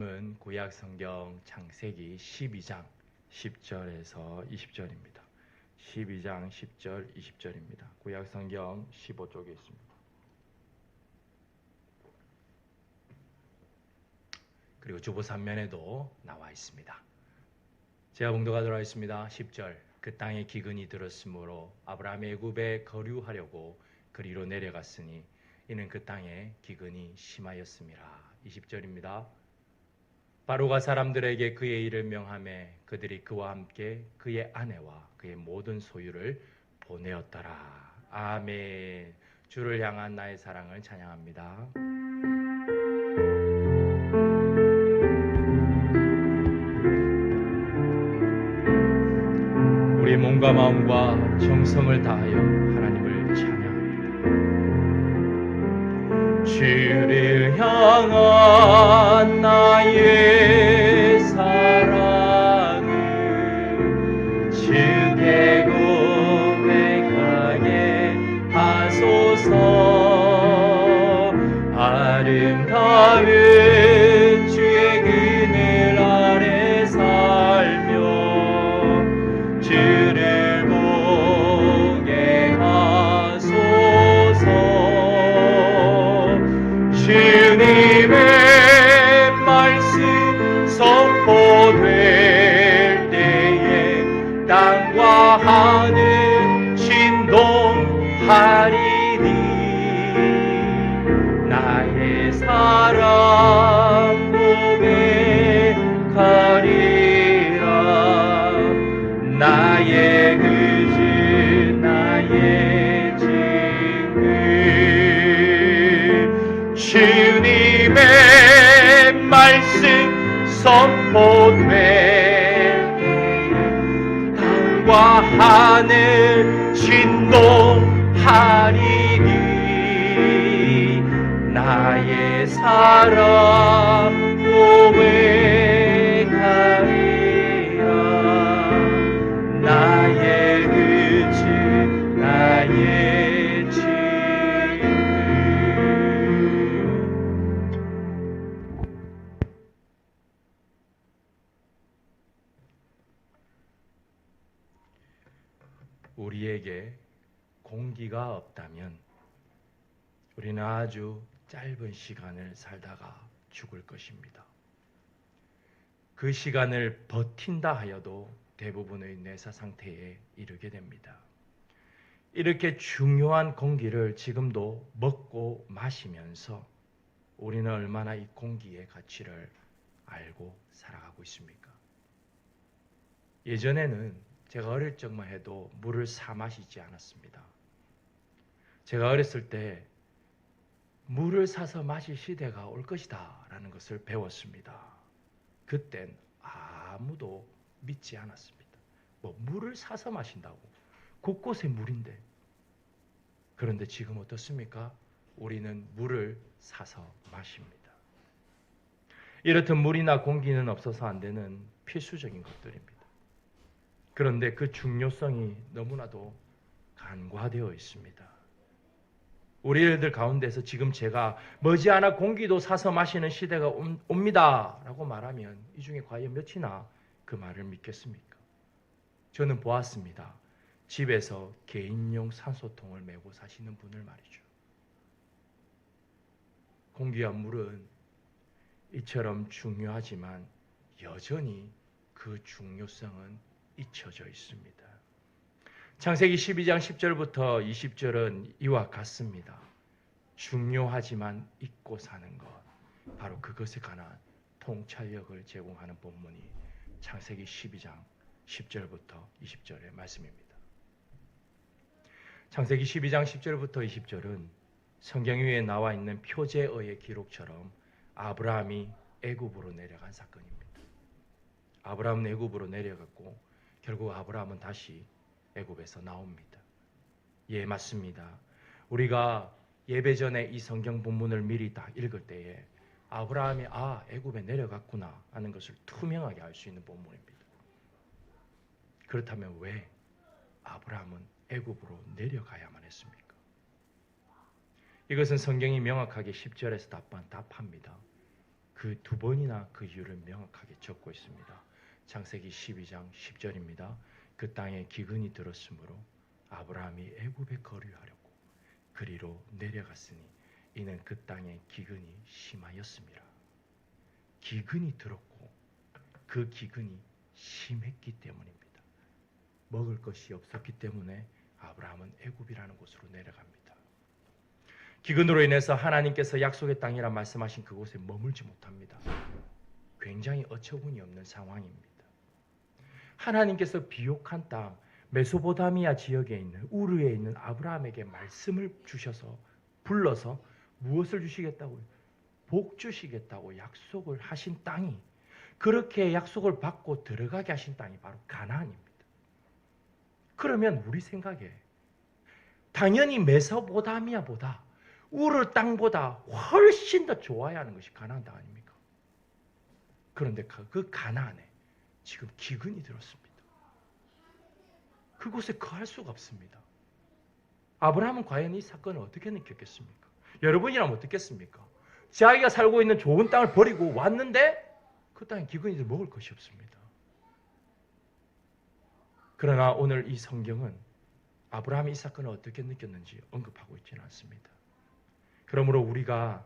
은 구약 성경 창세기 12장 10절에서 20절입니다. 12장 10절 20절입니다. 구약 성경 15쪽에 있습니다. 그리고 주보 3면에도 나와 있습니다. 제가 봉독하도록 하겠습니다. 10절 그 땅에 기근이 들었으므로 아브라함이 애굽에 거류하려고 그리로 내려갔으니 이는 그 땅에 기근이 심하였음이라. 20절입니다. 바로가 사람들에게 그의 일을 명하매 그들이 그와 함께 그의 아내와 그의 모든 소유를 보내었더라. 아멘. 주를 향한 나의 사랑을 찬양합니다. 우리의 몸과 마음과 정성을 다하여 하나님을 찬양합니다. 주를 향한 나의 사랑을 주께 고백하게 하소서. 아름다운 주의 그늘 아래 살며 주를 보게 하소서. 주님의 말씀 선포될 때에 땅과 하늘 진동하리니 나의 사랑 고백하리라. 나의 의지 나의 증거 주님의 말씀 선포될 때에 땅과 하늘 진동하리니 나의 사랑 고백하리라. 나의 의지 나의 증거. 우리에게 공기가 없다면 우리는 아주 짧은 시간을 살다가 죽을 것입니다. 그 시간을 버틴다 하여도 대부분의 뇌사 상태에 이르게 됩니다. 이렇게 중요한 공기를 지금도 먹고 마시면서 우리는 얼마나 이 공기의 가치를 알고 살아가고 있습니까? 예전에는 제가 어릴 적만 해도 물을 사 마시지 않았습니다. 제가 어렸을 때 물을 사서 마실 시대가 올 것이다 라는 것을 배웠습니다. 그땐 아무도 믿지 않았습니다. 물을 사서 마신다고? 곳곳에 물인데. 그런데 지금 어떻습니까? 우리는 물을 사서 마십니다. 이렇듯 물이나 공기는 없어서 안 되는 필수적인 것들입니다. 그런데 그 중요성이 너무나도 간과되어 있습니다. 우리들 가운데서 지금 제가 머지않아 공기도 사서 마시는 시대가 옵니다 라고 말하면 이 중에 과연 몇이나 그 말을 믿겠습니까? 저는 보았습니다. 집에서 개인용 산소통을 메고 사시는 분을 말이죠. 공기와 물은 이처럼 중요하지만 여전히 그 중요성은 잊혀져 있습니다. 창세기 12장 10절부터 20절은 이와 같습니다. 중요하지만 잊고 사는 것, 바로 그것에 관한 통찰력을 제공하는 본문이 창세기 12장 10절부터 20절의 말씀입니다. 창세기 12장 10절부터 20절은 성경 위에 나와 있는 표제어의 기록처럼 아브라함이 애굽으로 내려간 사건입니다. 아브라함은 애굽으로 내려갔고 결국 아브라함은 다시 애굽에서 나옵니다. 예, 맞습니다. 우리가 예배 전에 이 성경 본문을 미리 다 읽을 때에 아브라함이 애굽에 내려갔구나 하는 것을 투명하게 알 수 있는 본문입니다. 그렇다면 왜 아브라함은 애굽으로 내려가야만 했습니까? 이것은 성경이 명확하게 10절에서 답합니다. 그 두 번이나 그 이유를 명확하게 적고 있습니다. 창세기 12장 10절입니다. 그 땅에 기근이 들었으므로 아브라함이 애굽에 거류하려고 그리로 내려갔으니 이는 그 땅에 기근이 심하였습니다. 기근이 들었고 그 기근이 심했기 때문입니다. 먹을 것이 없었기 때문에 아브라함은 애굽이라는 곳으로 내려갑니다. 기근으로 인해서 하나님께서 약속의 땅이라 말씀하신 그곳에 머물지 못합니다. 굉장히 어처구니 없는 상황입니다. 하나님께서 비옥한 땅 메소포타미아 지역에 있는 우르에 있는 아브라함에게 말씀을 주셔서 불러서 무엇을 주시겠다고요? 복 주시겠다고 약속을 하신 땅이, 그렇게 약속을 받고 들어가게 하신 땅이 바로 가나안입니다. 그러면 우리 생각에 당연히 메소포타미아보다 우르 땅보다 훨씬 더 좋아야 하는 것이 가나안 땅 아닙니까? 그런데 그 가나안에 지금 기근이 들었습니다. 그곳에 거할 수가 없습니다. 아브라함은 과연 이 사건을 어떻게 느꼈겠습니까? 여러분이라면 어떻겠습니까? 자기가 살고 있는 좋은 땅을 버리고 왔는데 그 땅에 기근이들 먹을 것이 없습니다. 그러나 오늘 이 성경은 아브라함이 이 사건을 어떻게 느꼈는지 언급하고 있지는 않습니다. 그러므로 우리가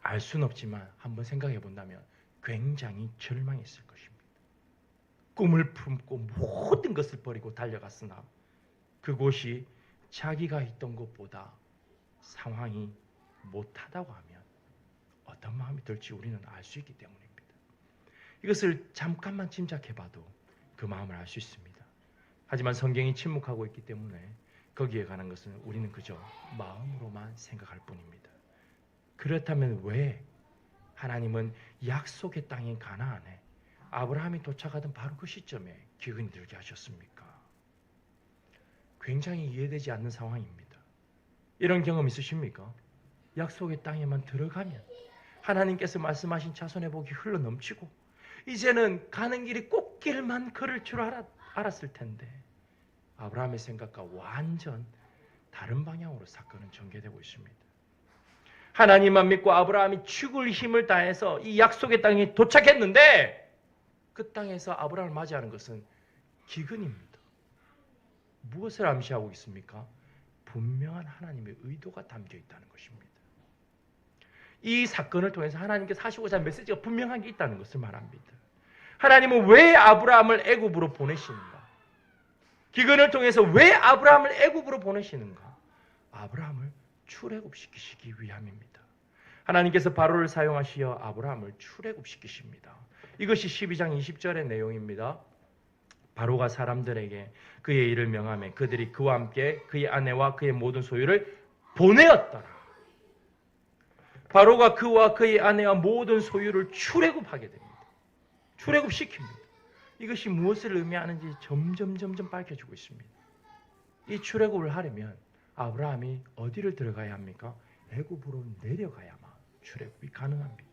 알 수는 없지만 한번 생각해 본다면 굉장히 절망했을 것입니다. 꿈을 품고 모든 것을 버리고 달려갔으나 그곳이 자기가 있던 곳보다 상황이 못하다고 하면 어떤 마음이 들지 우리는 알 수 있기 때문입니다. 이것을 잠깐만 짐작해봐도 그 마음을 알 수 있습니다. 하지만 성경이 침묵하고 있기 때문에 거기에 관한 것은 우리는 그저 마음으로만 생각할 뿐입니다. 그렇다면 왜 하나님은 약속의 땅인 가나안에 아브라함이 도착하던 바로 그 시점에 기근이 들게 하셨습니까? 굉장히 이해되지 않는 상황입니다. 이런 경험 있으십니까? 약속의 땅에만 들어가면 하나님께서 말씀하신 자손의 복이 흘러 넘치고 이제는 가는 길이 꽃길만 걸을 줄 알았을 텐데 아브라함의 생각과 완전 다른 방향으로 사건은 전개되고 있습니다. 하나님만 믿고 아브라함이 죽을 힘을 다해서 이 약속의 땅에 도착했는데 그 땅에서 아브라함을 맞이하는 것은 기근입니다. 무엇을 암시하고 있습니까? 분명한 하나님의 의도가 담겨 있다는 것입니다. 이 사건을 통해서 하나님께서 하시고자 하는 메시지가 분명한 게 있다는 것을 말합니다. 하나님은 왜 아브라함을 애굽으로 보내시는가? 기근을 통해서 왜 아브라함을 애굽으로 보내시는가? 아브라함을 출애굽시키시기 위함입니다. 하나님께서 바로를 사용하시어 아브라함을 출애굽시키십니다. 이것이 12장 20절의 내용입니다. 바로가 사람들에게 그의 일을 명하며 그들이 그와 함께 그의 아내와 그의 모든 소유를 보내었더라. 바로가 그와 그의 아내와 모든 소유를 출애굽하게 됩니다. 출애굽시킵니다. 이것이 무엇을 의미하는지 점점 밝혀지고 있습니다. 이 출애굽을 하려면 아브라함이 어디를 들어가야 합니까? 애굽으로 내려가야만 출애굽이 가능합니다.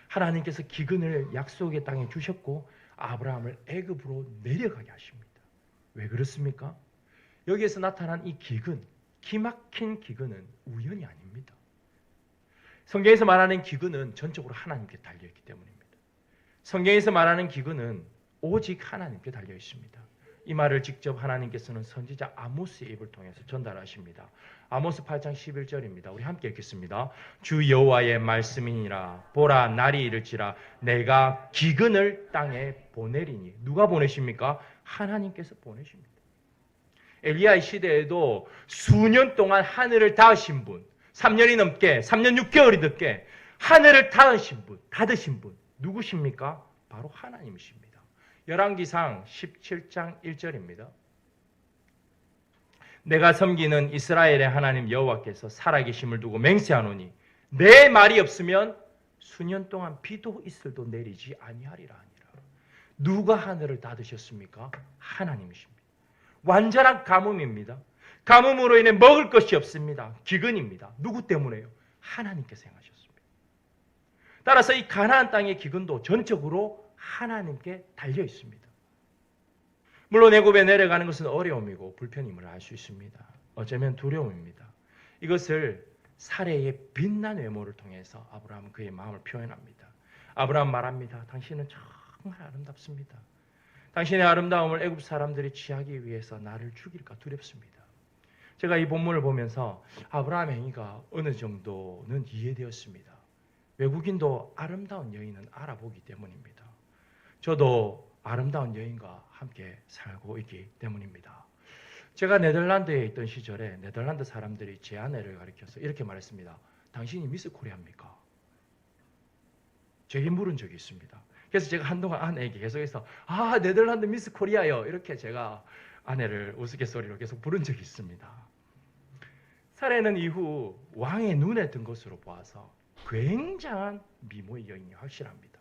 하나님께서 기근을 약속의 땅에 주셨고 아브라함을 애굽으로 내려가게 하십니다. 왜 그렇습니까? 여기에서 나타난 이 기근, 기막힌 기근은 우연이 아닙니다. 성경에서 말하는 기근은 전적으로 하나님께 달려있기 때문입니다. 성경에서 말하는 기근은 오직 하나님께 달려 있습니다. 이 말을 직접 하나님께서는 선지자 아모스의 입을 통해서 전달하십니다. 아모스 8장 11절입니다. 우리 함께 읽겠습니다. 주 여호와의 말씀이니라. 보라, 날이 이를지라 내가 기근을 땅에 보내리니. 누가 보내십니까? 하나님께서 보내십니다. 엘리야의 시대에도 수년 동안 하늘을 닫으신 분, 3년이 넘게, 3년 6개월이 넘게 하늘을 닫으신 분 누구십니까? 바로 하나님이십니다. 열왕기상 17장 1절입니다. 내가 섬기는 이스라엘의 하나님 여호와께서 살아계심을 두고 맹세하노니 내 말이 없으면 수년 동안 비도 이슬도 내리지 아니하리라 하니라. 누가 하늘을 닫으셨습니까? 하나님이십니다. 완전한 가뭄입니다. 가뭄으로 인해 먹을 것이 없습니다. 기근입니다. 누구 때문에요? 하나님께서 행하셨습니다. 따라서 이 가나안 땅의 기근도 전적으로 하나님께 달려 있습니다. 물론 애굽에 내려가는 것은 어려움이고 불편임을 알 수 있습니다. 어쩌면 두려움입니다. 이것을 사레의 빛난 외모를 통해서 아브라함은 그의 마음을 표현합니다. 아브라함 말합니다. 당신은 정말 아름답습니다. 당신의 아름다움을 애굽 사람들이 취하기 위해서 나를 죽일까 두렵습니다. 제가 이 본문을 보면서 아브라함의 행위가 어느 정도는 이해되었습니다. 외국인도 아름다운 여인은 알아보기 때문입니다. 저도 아름다운 여인과 함께 살고 있기 때문입니다. 제가 네덜란드에 있던 시절에 네덜란드 사람들이 제 아내를 가리켜서 이렇게 말했습니다. 당신이 미스 코리아입니까? 제게 물은 적이 있습니다. 그래서 제가 한동안 아내에게 계속해서 네덜란드 미스 코리아요. 이렇게 제가 아내를 우스갯소리로 계속 부른 적이 있습니다. 사례는 이후 왕의 눈에 든 것으로 보아서 굉장한 미모의 여인이 확실합니다.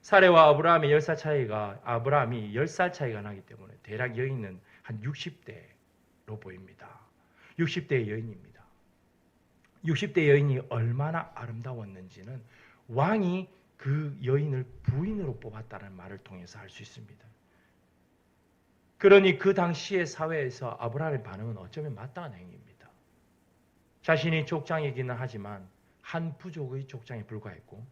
사례와 아브라함이 10살 차이가 나기 때문에 대략 여인은 한 60대로 보입니다. 60대의 여인입니다. 60대 여인이 얼마나 아름다웠는지는 왕이 그 여인을 부인으로 뽑았다는 말을 통해서 알 수 있습니다. 그러니 그 당시의 사회에서 아브라함의 반응은 어쩌면 마땅한 행위입니다. 자신이 족장이기는 하지만 한 부족의 족장에 불과했고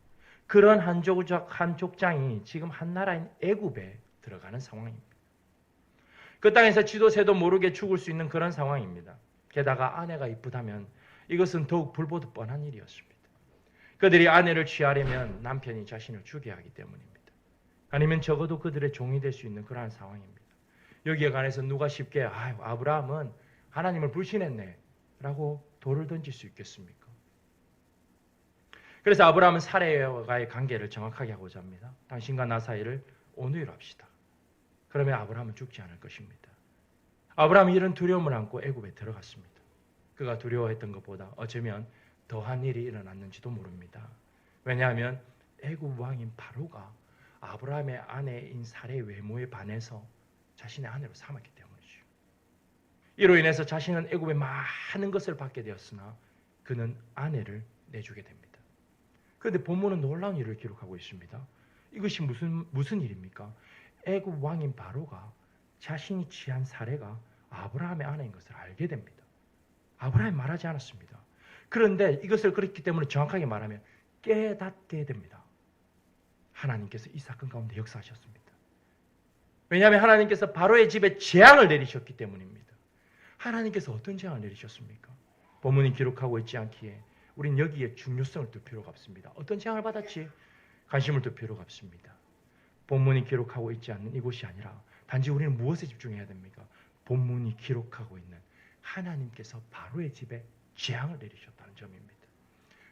그런 한 족장이 지금 한 나라인 애굽에 들어가는 상황입니다. 그 땅에서 지도 새도 모르게 죽을 수 있는 그런 상황입니다. 게다가 아내가 이쁘다면 이것은 더욱 불보듯 뻔한 일이었습니다. 그들이 아내를 취하려면 남편이 자신을 죽여야 하기 때문입니다. 아니면 적어도 그들의 종이 될 수 있는 그러한 상황입니다. 여기에 관해서 누가 쉽게 아브라함은 하나님을 불신했네 라고 돌을 던질 수 있겠습니까? 그래서 아브라함은 사레와의 관계를 정확하게 하고자 합니다. 당신과 나 사이를 온유로 합시다. 그러면 아브라함은 죽지 않을 것입니다. 아브라함이 이런 두려움을 안고 애굽에 들어갔습니다. 그가 두려워했던 것보다 어쩌면 더한 일이 일어났는지도 모릅니다. 왜냐하면 애굽 왕인 바로가 아브라함의 아내인 사레의 외모에 반해서 자신의 아내로 삼았기 때문이죠. 이로 인해서 자신은 애굽의 많은 것을 받게 되었으나 그는 아내를 내주게 됩니다. 그런데 본문은 놀라운 일을 기록하고 있습니다. 이것이 무슨 일입니까? 애굽 왕인 바로가 자신이 취한 사레가 아브라함의 아내인 것을 알게 됩니다. 아브라함이 말하지 않았습니다. 그런데 이것을 그렇기 때문에 정확하게 말하면 깨닫게 됩니다. 하나님께서 이 사건 가운데 역사하셨습니다. 왜냐하면 하나님께서 바로의 집에 재앙을 내리셨기 때문입니다. 하나님께서 어떤 재앙을 내리셨습니까? 본문이 기록하고 있지 않기에 우린 여기에 중요성을 둘 필요가 없습니다. 어떤 재앙을 받았지? 관심을 둘 필요가 없습니다. 본문이 기록하고 있지 않는 이곳이 아니라 단지 우리는 무엇에 집중해야 됩니까? 본문이 기록하고 있는 하나님께서 바로의 집에 재앙을 내리셨다는 점입니다.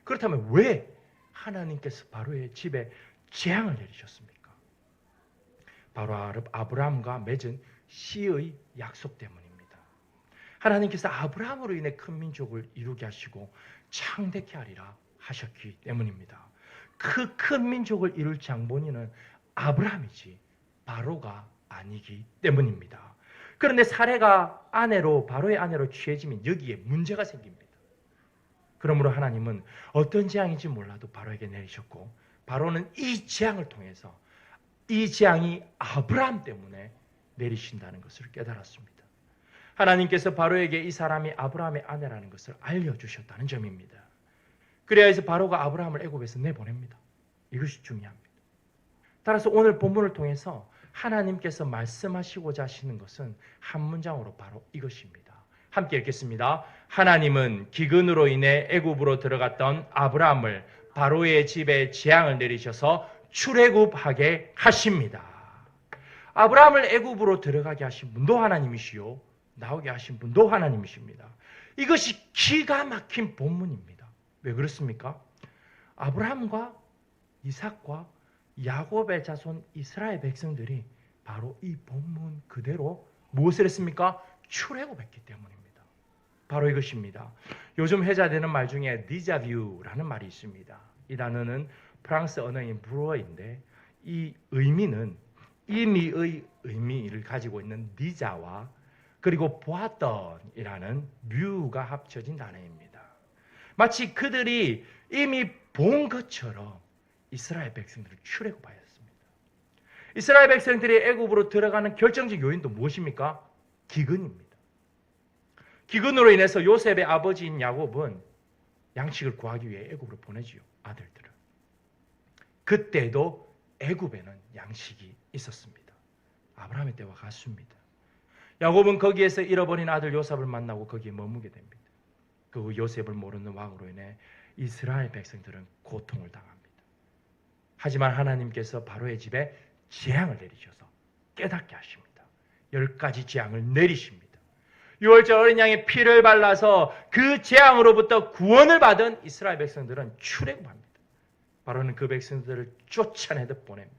그렇다면 왜 하나님께서 바로의 집에 재앙을 내리셨습니까? 바로 아브라함과 맺은 씨의 약속 때문입니다. 하나님께서 아브라함으로 인해 큰 민족을 이루게 하시고 창대케 하리라 하셨기 때문입니다. 그 큰 민족을 이룰 장본인은 아브라함이지 바로가 아니기 때문입니다. 그런데 사레가 바로의 아내로 취해지면 여기에 문제가 생깁니다. 그러므로 하나님은 어떤 재앙인지 몰라도 바로에게 내리셨고 바로는 이 재앙을 통해서 이 재앙이 아브라함 때문에 내리신다는 것을 깨달았습니다. 하나님께서 바로에게 이 사람이 아브라함의 아내라는 것을 알려주셨다는 점입니다. 그래야 해서 바로가 아브라함을 애굽에서 내보냅니다. 이것이 중요합니다. 따라서 오늘 본문을 통해서 하나님께서 말씀하시고자 하시는 것은 한 문장으로 바로 이것입니다. 함께 읽겠습니다. 하나님은 기근으로 인해 애굽으로 들어갔던 아브라함을 바로의 집에 재앙을 내리셔서 출애굽하게 하십니다. 아브라함을 애굽으로 들어가게 하신 분도 하나님이시요 나오게 하신 분도 하나님이십니다. 이것이 기가 막힌 본문입니다. 왜 그렇습니까? 아브라함과 이삭과 야곱의 자손 이스라엘 백성들이 바로 이 본문 그대로 무엇을 했습니까? 출애굽했기 때문입니다. 바로 이것입니다. 요즘 회자되는 말 중에 디자뷰라는 말이 있습니다. 이 단어는 프랑스 언어인 브루어인데 이 의미는 임의의 의미를 가지고 있는 디자와 그리고 보았던이라는 뮤가 합쳐진 단어입니다. 마치 그들이 이미 본 것처럼 이스라엘 백성들을 출애굽하였습니다. 이스라엘 백성들이 애굽으로 들어가는 결정적 요인도 무엇입니까? 기근입니다. 기근으로 인해서 요셉의 아버지인 야곱은 양식을 구하기 위해 애굽으로 보내지요. 아들들을. 그때도 애굽에는 양식이 있었습니다. 아브라함의 때와 같습니다. 야곱은 거기에서 잃어버린 아들 요셉을 만나고 거기에 머무게 됩니다. 그 요셉을 모르는 왕으로 인해 이스라엘 백성들은 고통을 당합니다. 하지만 하나님께서 바로의 집에 재앙을 내리셔서 깨닫게 하십니다. 10가지 재앙을 내리십니다. 6월절 어린 양의 피를 발라서 그 재앙으로부터 구원을 받은 이스라엘 백성들은 출애굽합니다. 바로는 그 백성들을 쫓아내듯 보냅니다.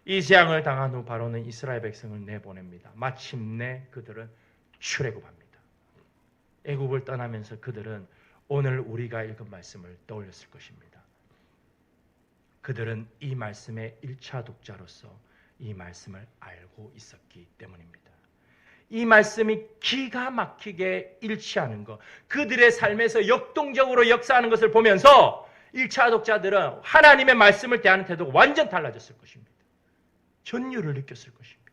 이 재앙을 당한 후 바로는 이스라엘 백성을 내보냅니다. 마침내 그들은 출애굽합니다. 애굽을 떠나면서 그들은 오늘 우리가 읽은 말씀을 떠올렸을 것입니다. 그들은 이 말씀의 1차 독자로서 이 말씀을 알고 있었기 때문입니다. 이 말씀이 기가 막히게 일치하는 것, 그들의 삶에서 역동적으로 역사하는 것을 보면서 1차 독자들은 하나님의 말씀을 대하는 태도가 완전 달라졌을 것입니다. 전율을 느꼈을 것입니다.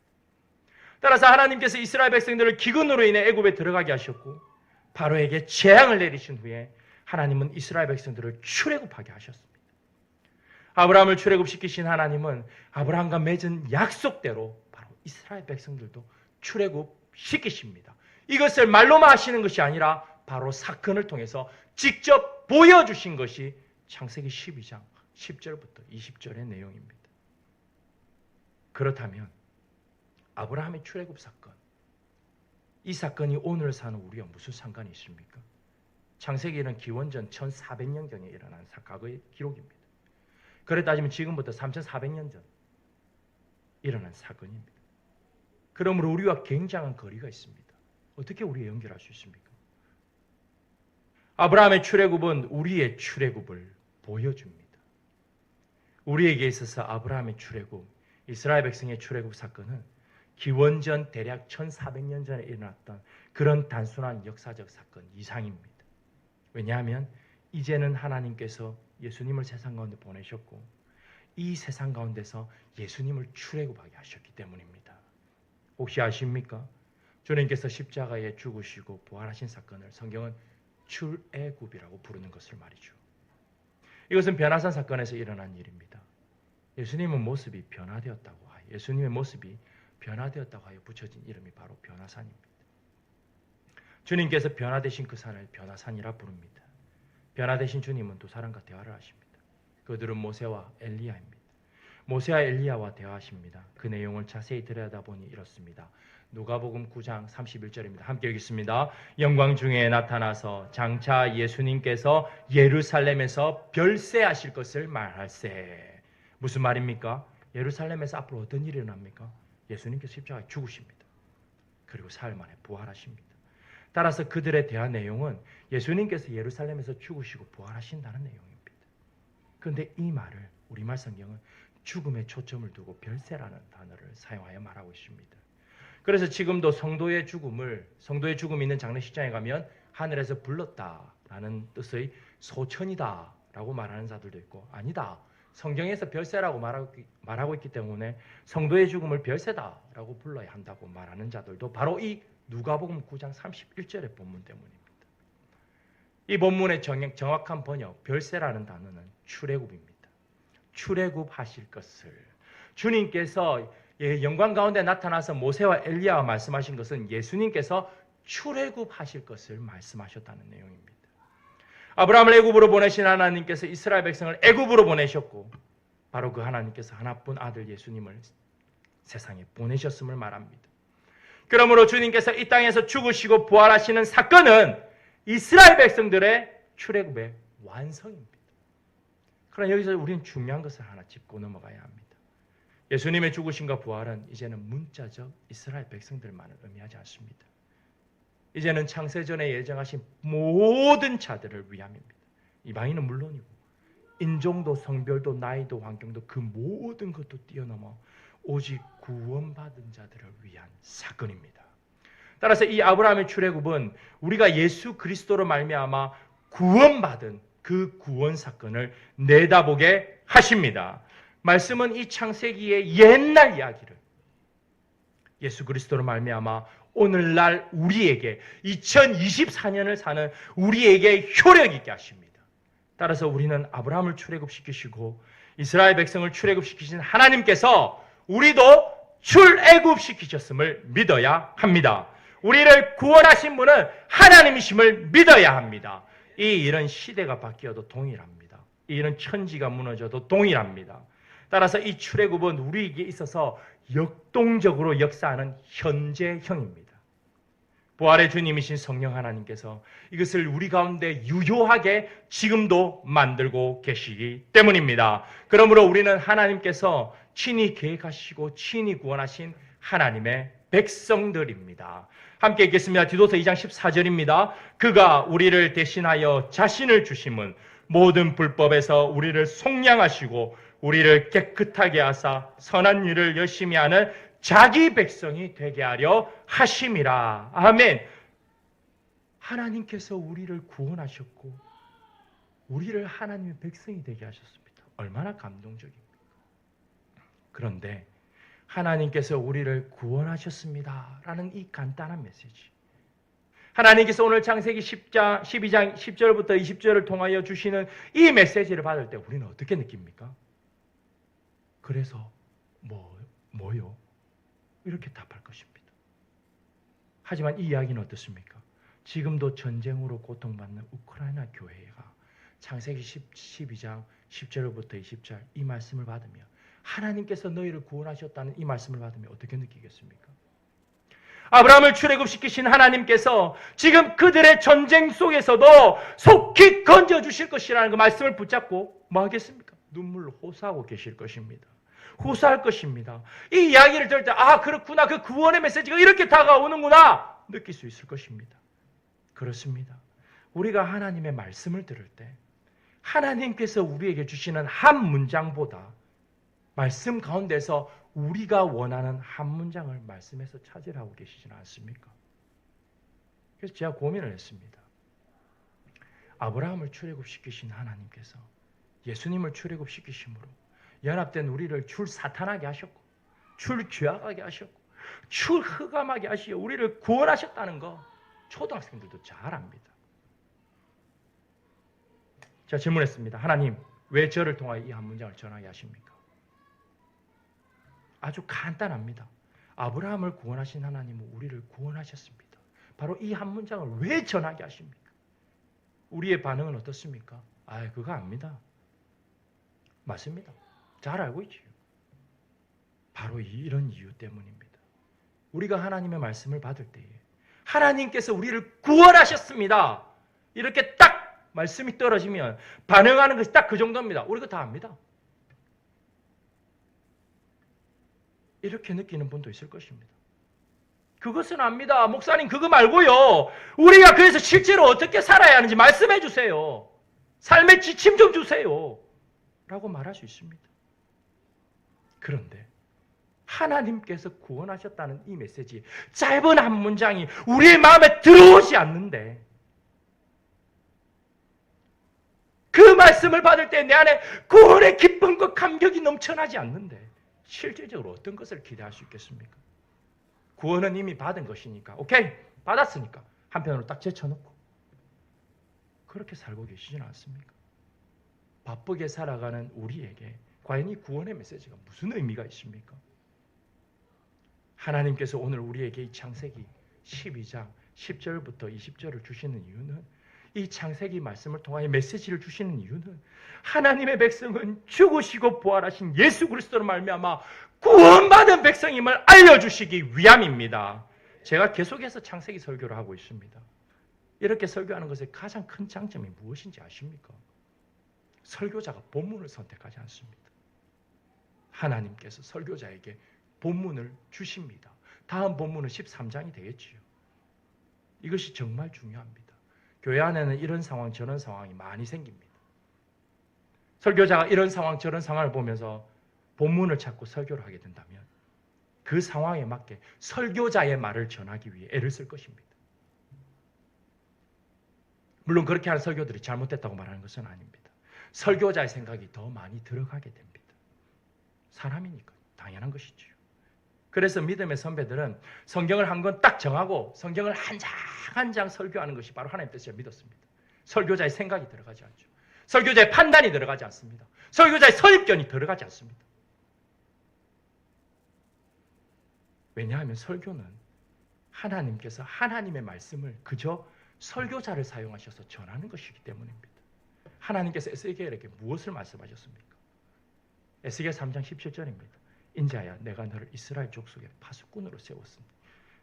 따라서 하나님께서 이스라엘 백성들을 기근으로 인해 애굽에 들어가게 하셨고 바로에게 재앙을 내리신 후에 하나님은 이스라엘 백성들을 출애굽하게 하셨습니다. 아브라함을 출애굽시키신 하나님은 아브라함과 맺은 약속대로 바로 이스라엘 백성들도 출애굽시키십니다. 이것을 말로만 하시는 것이 아니라 바로 사건을 통해서 직접 보여주신 것이 창세기 12장 10절부터 20절의 내용입니다. 그렇다면 아브라함의 출애굽 사건, 이 사건이 오늘 사는 우리와 무슨 상관이 있습니까? 창세기는 기원전 1400년경에 일어난 과거의 기록입니다. 그래 따지면 지금부터 3400년 전 일어난 사건입니다. 그러므로 우리와 굉장한 거리가 있습니다. 어떻게 우리가 연결할 수 있습니까? 아브라함의 출애굽은 우리의 출애굽을 보여줍니다. 우리에게 있어서 아브라함의 출애굽, 이스라엘 백성의 출애굽 사건은 기원전 대략 1400년 전에 일어났던 그런 단순한 역사적 사건 이상입니다. 왜냐하면 이제는 하나님께서 예수님을 세상 가운데 보내셨고 이 세상 가운데서 예수님을 출애굽하게 하셨기 때문입니다. 혹시 아십니까? 주님께서 십자가에 죽으시고 부활하신 사건을 성경은 출애굽이라고 부르는 것을 말이죠. 이것은 변화산 사건에서 일어난 일입니다. 예수님의 모습이 변화되었다고 하여 예수님의 모습이 변화되었다고 하여 붙여진 이름이 바로 변화산입니다. 주님께서 변화되신 그 산을 변화산이라 부릅니다. 변화되신 주님은 두 사람과 대화를 하십니다. 그들은 모세와 엘리야입니다. 모세와 엘리야와 대화하십니다. 그 내용을 자세히 들여다보니 이렇습니다. 누가복음 9장 31절입니다. 함께 읽겠습니다. 영광 중에 나타나서 장차 예수님께서 예루살렘에서 별세하실 것을 말할세. 무슨 말입니까? 예루살렘에서 앞으로 어떤 일이 일어납니까? 예수님께서 십자가에 죽으십니다. 그리고 사흘 만에 부활하십니다. 따라서 그들의 대화 내용은 예수님께서 예루살렘에서 죽으시고 부활하신다는 내용입니다. 그런데 이 말을 우리말 성경은 죽음에 초점을 두고 별세라는 단어를 사용하여 말하고 있습니다. 그래서 지금도 성도의 죽음이 있는 장례식장에 가면 하늘에서 불렀다라는 뜻의 소천이다라고 말하는 자들도 있고 아니다. 성경에서 별세라고 말하고 있기 때문에 성도의 죽음을 별세다라고 불러야 한다고 말하는 자들도 바로 이 누가복음 9장 31절의 본문 때문입니다. 이 본문의 정확한 번역, 별세라는 단어는 출애굽입니다. 출애굽하실 것을 주님께서 영광 가운데 나타나서 모세와 엘리야와 말씀하신 것은 예수님께서 출애굽하실 것을 말씀하셨다는 내용입니다. 아브라함을 애굽으로 보내신 하나님께서 이스라엘 백성을 애굽으로 보내셨고 바로 그 하나님께서 하나뿐 아들 예수님을 세상에 보내셨음을 말합니다. 그러므로 주님께서 이 땅에서 죽으시고 부활하시는 사건은 이스라엘 백성들의 출애굽의 완성입니다. 그러나 여기서 우리는 중요한 것을 하나 짚고 넘어가야 합니다. 예수님의 죽으심과 부활은 이제는 문자적 이스라엘 백성들만을 의미하지 않습니다. 이제는 창세전에 예정하신 모든 자들을 위함입니다. 이방인은 물론이고 인종도 성별도 나이도 환경도 그 모든 것도 뛰어넘어 오직 구원받은 자들을 위한 사건입니다. 따라서 이 아브라함의 출애굽은 우리가 예수 그리스도로 말미암아 구원받은 그 구원 사건을 내다보게 하십니다. 말씀은 이 창세기의 옛날 이야기를 예수 그리스도로 말미암아 오늘날 우리에게 2024년을 사는 우리에게 효력 있게 하십니다. 따라서 우리는 아브라함을 출애굽시키시고 이스라엘 백성을 출애굽시키신 하나님께서 우리도 출애굽시키셨음을 믿어야 합니다. 우리를 구원하신 분은 하나님이심을 믿어야 합니다. 이 일은 시대가 바뀌어도 동일합니다. 이 일은 천지가 무너져도 동일합니다. 따라서 이 출애굽은 우리에게 있어서 역동적으로 역사하는 현재형입니다. 부활의 주님이신 성령 하나님께서 이것을 우리 가운데 유효하게 지금도 만들고 계시기 때문입니다. 그러므로 우리는 하나님께서 친히 계획하시고 친히 구원하신 하나님의 백성들입니다. 함께 읽겠습니다. 디도서 2장 14절입니다. 그가 우리를 대신하여 자신을 주심은 모든 불법에서 우리를 속량하시고 우리를 깨끗하게 하사 선한 일을 열심히 하는 자기 백성이 되게 하려 하심이라. 아멘. 하나님께서 우리를 구원하셨고 우리를 하나님의 백성이 되게 하셨습니다. 얼마나 감동적입니까? 그런데 하나님께서 우리를 구원하셨습니다 라는 이 간단한 메시지, 하나님께서 오늘 창세기 12장 10절부터 20절을 통하여 주시는 이 메시지를 받을 때 우리는 어떻게 느낍니까? 그래서 뭐요? 이렇게 답할 것입니다. 하지만 이 이야기는 어떻습니까? 지금도 전쟁으로 고통받는 우크라이나 교회가 창세기 12장 10절부터 20절 이 말씀을 받으며 하나님께서 너희를 구원하셨다는 이 말씀을 받으며 어떻게 느끼겠습니까? 아브라함을 출애굽시키신 하나님께서 지금 그들의 전쟁 속에서도 속히 건져주실 것이라는 그 말씀을 붙잡고 뭐 하겠습니까? 눈물로 호소하고 계실 것입니다. 호소할 것입니다. 이 이야기를 들을 때 그렇구나, 그 구원의 메시지가 이렇게 다가오는구나 느낄 수 있을 것입니다. 그렇습니다. 우리가 하나님의 말씀을 들을 때 하나님께서 우리에게 주시는 한 문장보다 말씀 가운데서 우리가 원하는 한 문장을 말씀에서 찾으라고 계시지는 않습니까? 그래서 제가 고민을 했습니다. 아브라함을 출애굽시키신 하나님께서 예수님을 출애굽시키심으로 연합된 우리를 출사탄하게 하셨고 출죄악하게 하셨고 출흑암하게 하시어 우리를 구원하셨다는 거 초등학생들도 잘 압니다. 제가 질문했습니다. 하나님, 왜 저를 통하여 이 한 문장을 전하게 하십니까? 아주 간단합니다. 아브라함을 구원하신 하나님은 우리를 구원하셨습니다. 바로 이 한 문장을 왜 전하게 하십니까? 우리의 반응은 어떻습니까? 그거 압니다. 맞습니다. 잘 알고 있지요. 바로 이런 이유 때문입니다. 우리가 하나님의 말씀을 받을 때에 하나님께서 우리를 구원하셨습니다. 이렇게 딱 말씀이 떨어지면 반응하는 것이 딱 그 정도입니다. 우리가 다 압니다. 이렇게 느끼는 분도 있을 것입니다. 그것은 압니다. 목사님 그거 말고요. 우리가 그래서 실제로 어떻게 살아야 하는지 말씀해 주세요. 삶의 지침 좀 주세요. 라고 말할 수 있습니다. 그런데 하나님께서 구원하셨다는 이 메시지, 짧은 한 문장이 우리의 마음에 들어오지 않는데 그 말씀을 받을 때 내 안에 구원의 기쁨과 감격이 넘쳐나지 않는데 실질적으로 어떤 것을 기대할 수 있겠습니까? 구원은 이미 받은 것이니까 오케이 받았으니까 한편으로 딱 제쳐놓고 그렇게 살고 계시지는 않습니까? 바쁘게 살아가는 우리에게 과연 이 구원의 메시지가 무슨 의미가 있습니까? 하나님께서 오늘 우리에게 이 창세기 12장 10절부터 20절을 주시는 이유는, 이 창세기 말씀을 통하여 메시지를 주시는 이유는 하나님의 백성은 죽으시고 부활하신 예수 그리스도로 말미암아 구원받은 백성임을 알려주시기 위함입니다. 제가 계속해서 창세기 설교를 하고 있습니다. 이렇게 설교하는 것의 가장 큰 장점이 무엇인지 아십니까? 설교자가 본문을 선택하지 않습니다. 하나님께서 설교자에게 본문을 주십니다. 다음 본문은 13장이 되겠지요. 이것이 정말 중요합니다. 교회 안에는 이런 상황 저런 상황이 많이 생깁니다. 설교자가 이런 상황 저런 상황을 보면서 본문을 찾고 설교를 하게 된다면 그 상황에 맞게 설교자의 말을 전하기 위해 애를 쓸 것입니다. 물론 그렇게 하는 설교들이 잘못됐다고 말하는 것은 아닙니다. 설교자의 생각이 더 많이 들어가게 됩니다. 사람이니까 당연한 것이지요. 그래서 믿음의 선배들은 성경을 한 권 딱 정하고 성경을 한 장 한 장 설교하는 것이 바로 하나님의 뜻이라 믿었습니다. 설교자의 생각이 들어가지 않죠. 설교자의 판단이 들어가지 않습니다. 설교자의 선입견이 들어가지 않습니다. 왜냐하면 설교는 하나님께서 하나님의 말씀을 그저 설교자를 사용하셔서 전하는 것이기 때문입니다. 하나님께서 에스겔에게 무엇을 말씀하셨습니까? 에스겔 3장 17절입니다. 인자야, 내가 너를 이스라엘 족속의 파수꾼으로 세웠으니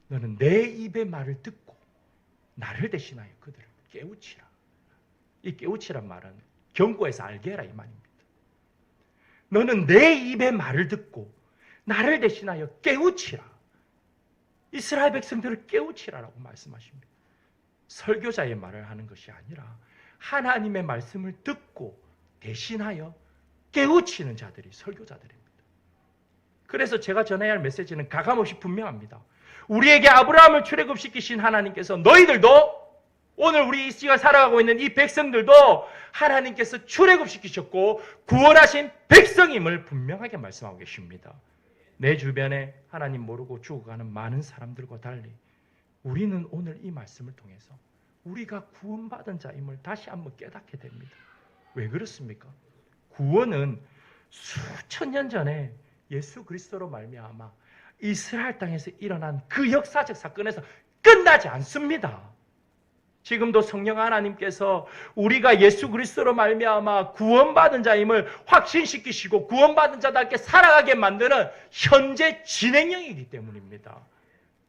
너는 내 입의 말을 듣고 나를 대신하여 그들을 깨우치라. 이 깨우치란 말은 경고해서 알게 해라 이 말입니다. 너는 내 입의 말을 듣고 나를 대신하여 깨우치라. 이스라엘 백성들을 깨우치라라고 말씀하십니다. 설교자의 말을 하는 것이 아니라 하나님의 말씀을 듣고 대신하여 깨우치는 자들이 설교자들입니다. 그래서 제가 전해야 할 메시지는 가감없이 분명합니다. 우리에게 아브라함을 출애굽시키신 하나님께서 너희들도 오늘 우리 이 시간 살아가고 있는 이 백성들도 하나님께서 출애굽시키셨고 구원하신 백성임을 분명하게 말씀하고 계십니다. 내 주변에 하나님 모르고 죽어가는 많은 사람들과 달리 우리는 오늘 이 말씀을 통해서 우리가 구원받은 자임을 다시 한번 깨닫게 됩니다. 왜 그렇습니까? 구원은 수천 년 전에 예수 그리스도로 말미암아 이스라엘 땅에서 일어난 그 역사적 사건에서 끝나지 않습니다. 지금도 성령 하나님께서 우리가 예수 그리스도로 말미암아 구원받은 자임을 확신시키시고 구원받은 자답게 살아가게 만드는 현재 진행형이기 때문입니다.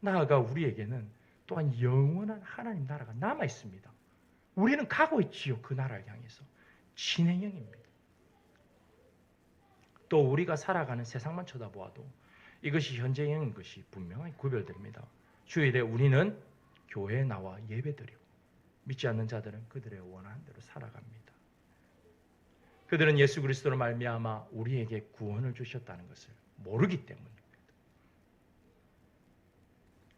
나아가 우리에게는 또한 영원한 하나님 나라가 남아 있습니다. 우리는 가고 있지요. 그 나라를 향해서. 진행형입니다. 또 우리가 살아가는 세상만 쳐다보아도 이것이 현재형인 것이 분명하게 구별됩니다. 주일에 우리는 교회에 나와 예배드리고 믿지 않는 자들은 그들의 원하는 대로 살아갑니다. 그들은 예수 그리스도로 말미암아 우리에게 구원을 주셨다는 것을 모르기 때문입니다.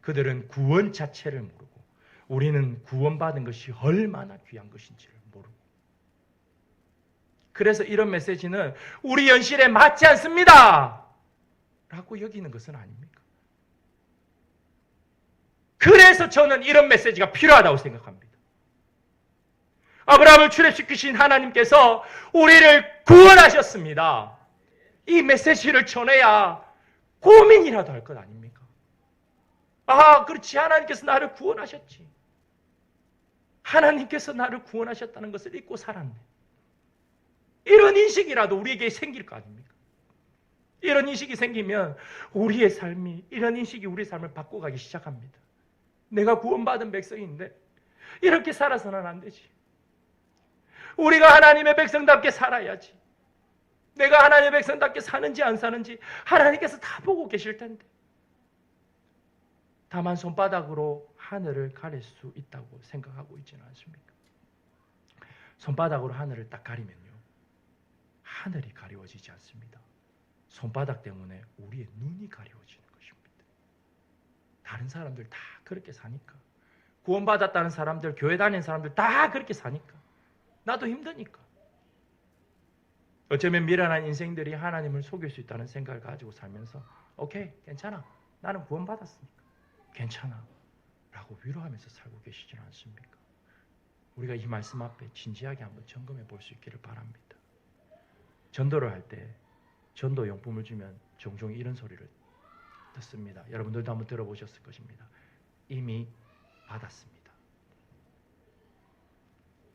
그들은 구원 자체를 모르고 우리는 구원받은 것이 얼마나 귀한 것인지를 모르고 그래서 이런 메시지는 우리 현실에 맞지 않습니다 라고 여기는 것은 아닙니까? 그래서 저는 이런 메시지가 필요하다고 생각합니다. 아브라함을 출애굽시키신 하나님께서 우리를 구원하셨습니다. 이 메시지를 전해야 고민이라도 할 것 아닙니까? 아, 그렇지. 하나님께서 나를 구원하셨지. 하나님께서 나를 구원하셨다는 것을 잊고 살았네. 이런 인식이라도 우리에게 생길 거 아닙니까? 이런 인식이 생기면 우리의 삶이, 이런 인식이 우리의 삶을 바꿔가기 시작합니다. 내가 구원받은 백성인데 이렇게 살아서는 안 되지. 우리가 하나님의 백성답게 살아야지. 내가 하나님의 백성답게 사는지 안 사는지 하나님께서 다 보고 계실 텐데. 다만 손바닥으로 하늘을 가릴 수 있다고 생각하고 있지는 않습니까? 손바닥으로 하늘을 딱 가리면요. 하늘이 가리워지지 않습니다. 손바닥 때문에 우리의 눈이 가리워지는 것입니다. 다른 사람들 다 그렇게 사니까. 구원받았다는 사람들, 교회 다니는 사람들 다 그렇게 사니까. 나도 힘드니까. 어쩌면 미련한 인생들이 하나님을 속일 수 있다는 생각을 가지고 살면서 오케이, 괜찮아. 나는 구원받았으니까. 괜찮아. 라고 위로하면서 살고 계시지 않습니까? 우리가 이 말씀 앞에 진지하게 한번 점검해 볼 수 있기를 바랍니다. 전도를 할 때 전도 용품을 주면 종종 이런 소리를 듣습니다. 여러분들도 한번 들어보셨을 것입니다. 이미 받았습니다.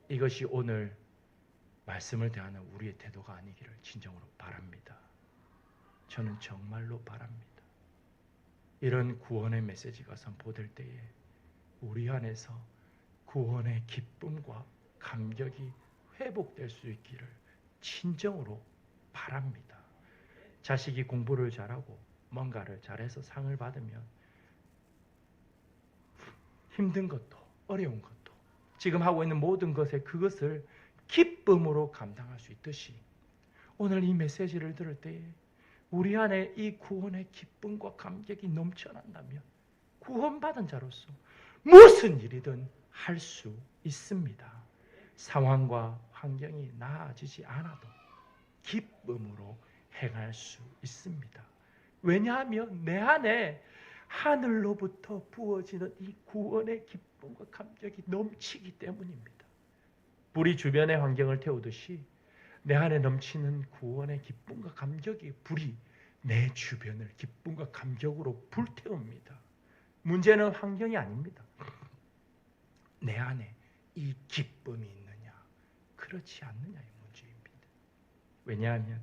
이것이 오늘 말씀을 대하는 우리의 태도가 아니기를 진정으로 바랍니다. 저는 정말로 바랍니다. 이런 구원의 메시지가 선포될 때에 우리 안에서 구원의 기쁨과 감격이 회복될 수 있기를 진정으로 바랍니다. 자식이 공부를 잘하고 뭔가를 잘해서 상을 받으면 힘든 것도 어려운 것도 지금 하고 있는 모든 것에 그것을 기쁨으로 감당할 수 있듯이 오늘 이 메시지를 들을 때에 우리 안에 이 구원의 기쁨과 감격이 넘쳐난다면 구원받은 자로서 무슨 일이든 할 수 있습니다. 상황과 환경이 나아지지 않아도 기쁨으로 행할 수 있습니다. 왜냐하면 내 안에 하늘로부터 부어지는 이 구원의 기쁨과 감격이 넘치기 때문입니다. 불이 주변의 환경을 태우듯이 내 안에 넘치는 구원의 기쁨과 감격이 불이 내 주변을 기쁨과 감격으로 불태웁니다. 문제는 환경이 아닙니다. 내 안에 이 기쁨이 있느냐, 그렇지 않느냐의 문제입니다. 왜냐하면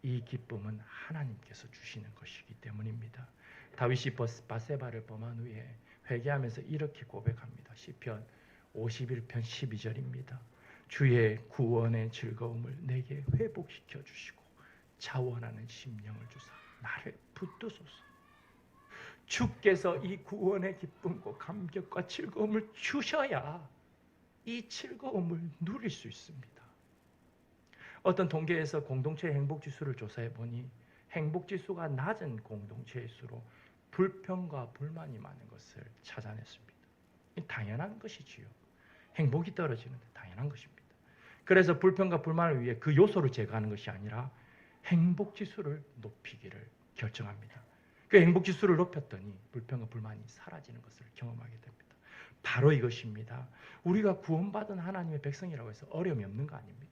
이 기쁨은 하나님께서 주시는 것이기 때문입니다. 다윗이 바세바를 범한 후에 회개하면서 이렇게 고백합니다. 시편 51편 12절입니다. 주의 구원의 즐거움을 내게 회복시켜 주시고 자원하는 심령을 주사 나를 붙드소서. 주께서 이 구원의 기쁨과 감격과 즐거움을 주셔야 이 즐거움을 누릴 수 있습니다. 어떤 통계에서 공동체 행복지수를 조사해 보니 행복지수가 낮은 공동체일수록 불평과 불만이 많은 것을 찾아냈습니다. 당연한 것이지요. 행복이 떨어지는 데 당연한 것입니다. 그래서 불평과 불만을 위해 그 요소를 제거하는 것이 아니라 행복지수를 높이기를 결정합니다. 그 행복지수를 높였더니 불평과 불만이 사라지는 것을 경험하게 됩니다. 바로 이것입니다. 우리가 구원받은 하나님의 백성이라고 해서 어려움이 없는 거 아닙니다.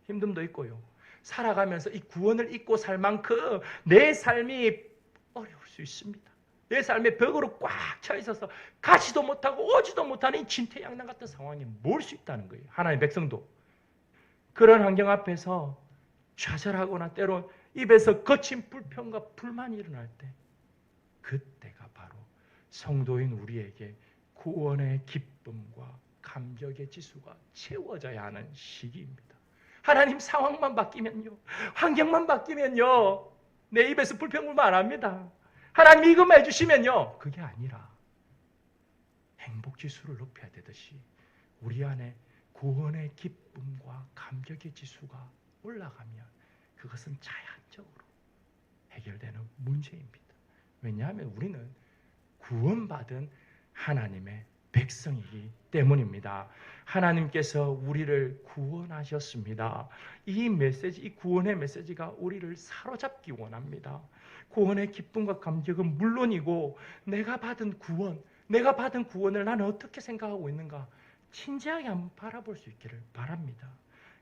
힘듦도 있고요. 살아가면서 이 구원을 잊고 살 만큼 내 삶이 어려울 수 있습니다. 내 삶의 벽으로 꽉 차 있어서 가지도 못하고 오지도 못하는 이 진퇴양난 같은 상황에 몰 수 있다는 거예요. 하나님의 백성도. 그런 환경 앞에서 좌절하거나 때론 입에서 거친 불평과 불만이 일어날 때 그때가 바로 성도인 우리에게 구원의 기쁨과 감격의 지수가 채워져야 하는 시기입니다. 하나님 상황만 바뀌면요, 환경만 바뀌면요, 내 입에서 불평불만 안 합니다. 하나님 이것만 해주시면요, 그게 아니라 행복지수를 높여야 되듯이 우리 안에 구원의 기쁨과 감격의 지수가 올라가면 그것은 자연적으로 해결되는 문제입니다. 왜냐하면 우리는 구원받은 하나님의 백성이기 때문입니다. 하나님께서 우리를 구원하셨습니다. 이 메시지, 이 구원의 메시지가 우리를 사로잡기 원합니다. 구원의 기쁨과 감격은 물론이고 내가 받은 구원을 나는 어떻게 생각하고 있는가 진지하게 한번 바라볼 수 있기를 바랍니다.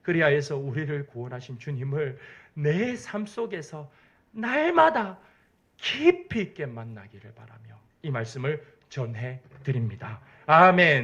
그리하여 해서 우리를 구원하신 주님을 내 삶 속에서 날마다 깊이 있게 만나기를 바라며 이 말씀을 전해 드립니다. 아멘.